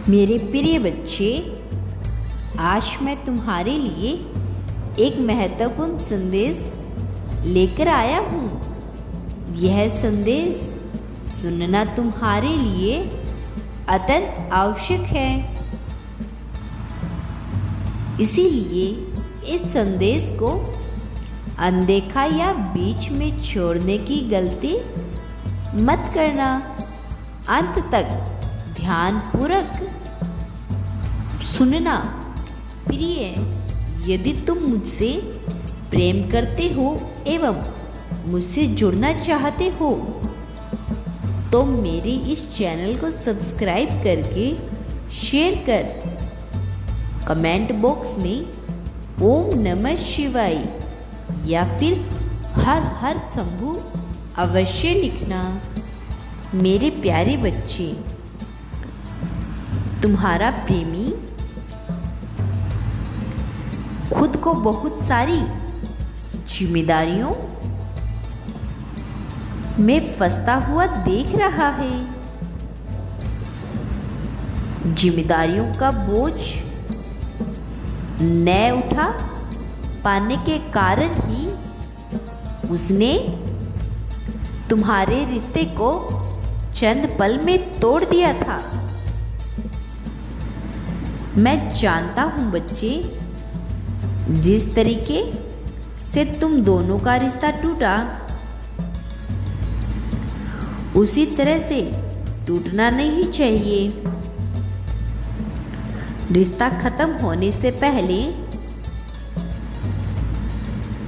मेरे प्रिय बच्चे, आज मैं तुम्हारे लिए एक महत्वपूर्ण संदेश लेकर आया हूँ। यह संदेश सुनना तुम्हारे लिए अत्यंत आवश्यक है। इसीलिए इस संदेश को अनदेखा या बीच में छोड़ने की गलती मत करना। अंत तक ध्यानपूर्वक सुनना। प्रिय, यदि तुम मुझसे प्रेम करते हो एवं मुझसे जुड़ना चाहते हो तो मेरे इस चैनल को सब्सक्राइब करके शेयर कर कमेंट बॉक्स में ओम नमः शिवाय या फिर हर हर शंभू अवश्य लिखना। मेरे प्यारे बच्चे, तुम्हारा प्रेमी खुद को बहुत सारी जिम्मेदारियों में फंसता हुआ देख रहा है। जिम्मेदारियों का बोझ न उठा पाने के कारण ही उसने तुम्हारे रिश्ते को चंद पल में तोड़ दिया था। मैं जानता हूं बच्चे, जिस तरीके से तुम दोनों का रिश्ता टूटा उसी तरह से टूटना नहीं चाहिए। रिश्ता खत्म होने से पहले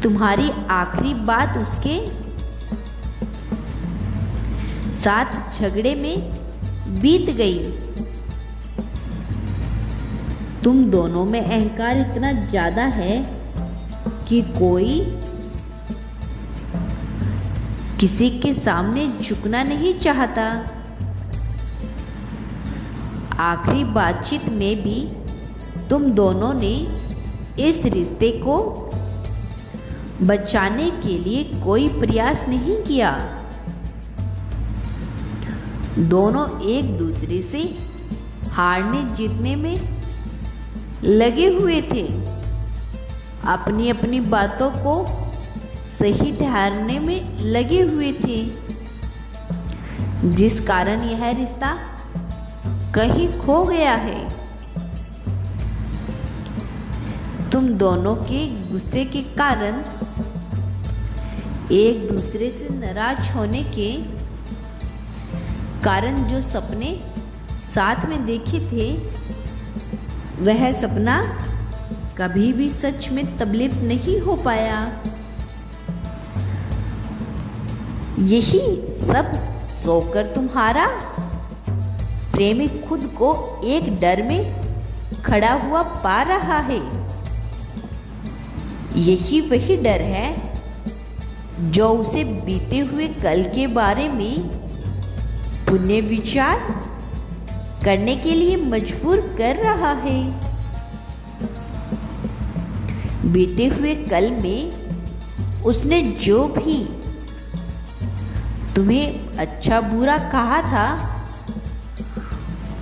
तुम्हारी आखिरी बात उसके साथ झगड़े में बीत गई। तुम दोनों में अहंकार इतना ज्यादा है कि कोई किसी के सामने झुकना नहीं चाहता। आखिरी बातचीत में भी तुम दोनों ने इस रिश्ते को बचाने के लिए कोई प्रयास नहीं किया। दोनों एक दूसरे से हारने जीतने में लगे हुए थे, अपनी अपनी बातों को सही ठहराने में लगे हुए थे, जिस कारण यह रिश्ता कहीं खो गया है। तुम दोनों के गुस्से के कारण, एक दूसरे से नाराज होने के कारण जो सपने साथ में देखे थे वह सपना कभी भी सच में तब्दील नहीं हो पाया। यही सब सोचकर तुम्हारा प्रेमी खुद को एक डर में खड़ा हुआ पा रहा है। यही वही डर है जो उसे बीते हुए कल के बारे में पुनर्विचार करने के लिए मजबूर कर रहा है। बीते हुए कल में उसने जो भी तुम्हें अच्छा बुरा कहा था,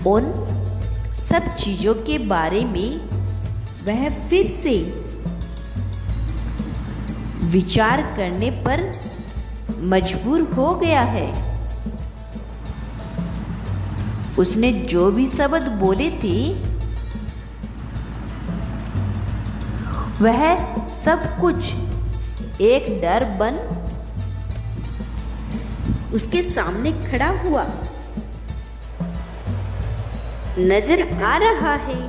उन सब चीजों के बारे में वह फिर से विचार करने पर मजबूर हो गया है। उसने जो भी शब्द बोले थे वह सब कुछ एक डर बन उसके सामने खड़ा हुआ नजर आ रहा है।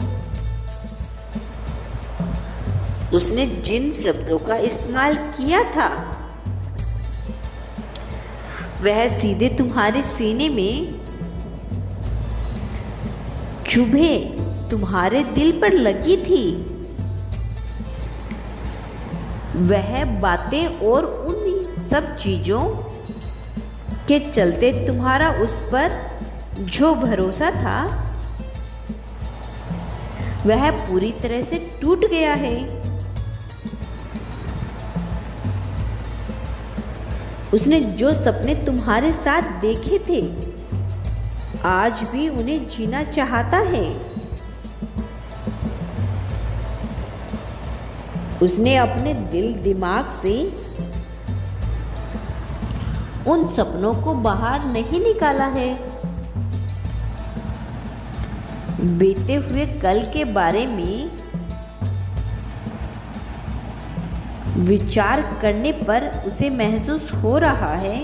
उसने जिन शब्दों का इस्तेमाल किया था वह सीधे तुम्हारे सीने में चुभे तुम्हारे दिल पर लगी थी। वह बातें और उन सब चीजों के चलते तुम्हारा उस पर जो भरोसा था वह पूरी तरह से टूट गया है। उसने जो सपने तुम्हारे साथ देखे थे आज भी उन्हें जीना चाहता है। उसने अपने दिल दिमाग से उन सपनों को बाहर नहीं निकाला है। बीते हुए कल के बारे में विचार करने पर उसे महसूस हो रहा है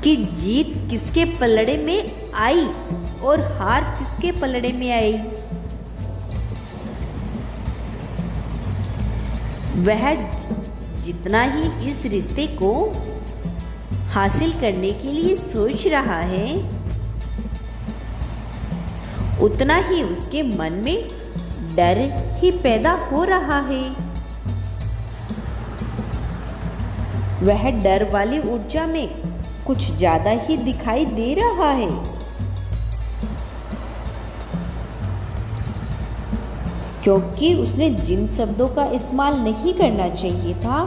कि जीत किसके पलड़े में आई और हार किसके पलड़े में आई। वह जितना ही इस रिश्ते को हासिल करने के लिए सोच रहा है, उतना ही उसके मन में डर ही पैदा हो रहा है। वह डर वाली ऊर्जा में कुछ ज्यादा ही दिखाई दे रहा है। क्योंकि उसने जिन शब्दों का इस्तेमाल नहीं करना चाहिए था,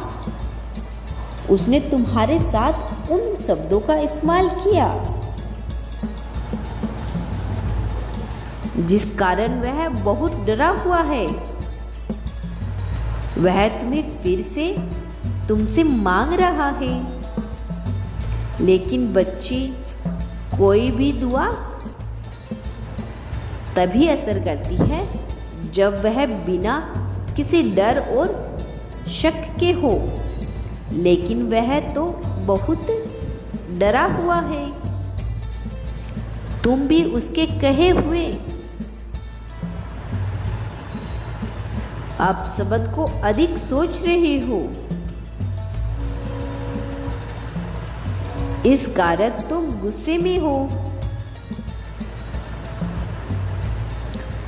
उसने तुम्हारे साथ उन शब्दों का इस्तेमाल किया, जिस कारण वह बहुत डरा हुआ है। वह तुम्हें फिर से तुमसे मांग रहा है, लेकिन बच्ची, कोई भी दुआ तभी असर करती है जब वह बिना किसी डर और शक के हो। लेकिन वह तो बहुत डरा हुआ है। तुम भी उसके कहे हुए आप शब्द को अधिक सोच रहे हो, इस कारण तुम गुस्से में हो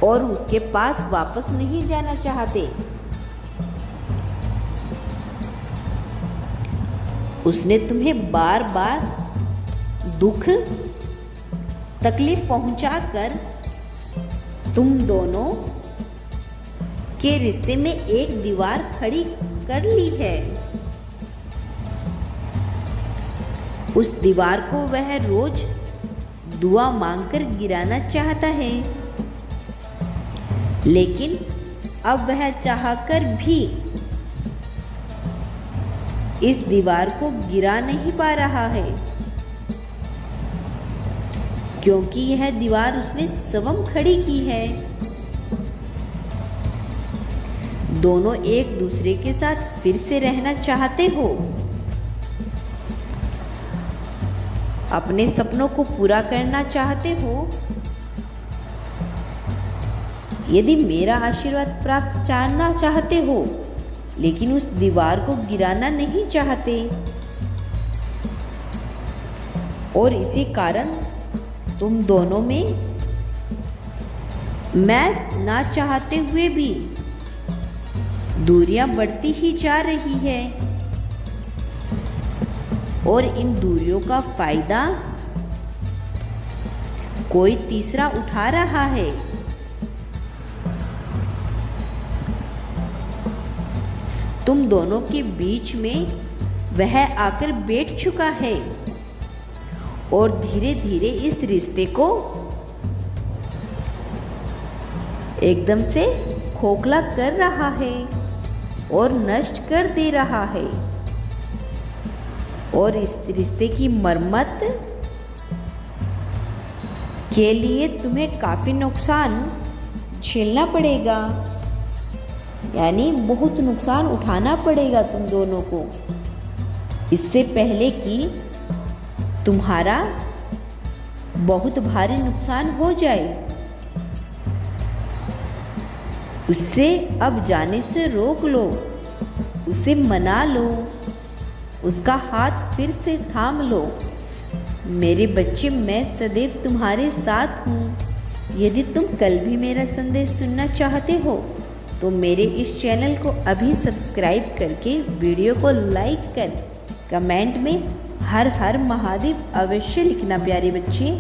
और उसके पास वापस नहीं जाना चाहते। उसने तुम्हें बार बार दुख तकलीफ पहुंचाकर तुम दोनों के रिश्ते में एक दीवार खड़ी कर ली है। उस दीवार को वह रोज दुआ मांगकर गिराना चाहता है, लेकिन अब वह चाहकर भी इस दीवार को गिरा नहीं पा रहा है, क्योंकि यह दीवार उसने स्वयं खड़ी की है। दोनों एक दूसरे के साथ फिर से रहना चाहते हो, अपने सपनों को पूरा करना चाहते हो। यदि मेरा आशीर्वाद प्राप्त करना चाहते हो, लेकिन उस दीवार को गिराना नहीं चाहते, और इसी कारण तुम दोनों में मैं ना चाहते हुए भी दूरियां बढ़ती ही जा रही है, और इन दूरियों का फायदा कोई तीसरा उठा रहा है। तुम दोनों के बीच में वह आकर बैठ चुका है और धीरे धीरे इस रिश्ते को एकदम से खोखला कर रहा है और नष्ट कर दे रहा है, और इस रिश्ते की मरम्मत के लिए तुम्हें काफी नुकसान झेलना पड़ेगा, यानी बहुत नुकसान उठाना पड़ेगा तुम दोनों को, इससे पहले कि तुम्हारा बहुत भारी नुकसान हो जाए। उससे अब जाने से रोक लो, उसे मना लो, उसका हाथ फिर से थाम लो। मेरे बच्चे, मैं सदैव तुम्हारे साथ हूँ। यदि तुम कल भी मेरा संदेश सुनना चाहते हो तो मेरे इस चैनल को अभी सब्सक्राइब करके वीडियो को लाइक कर कमेंट में हर हर महादेव अवश्य लिखना प्यारे बच्चे।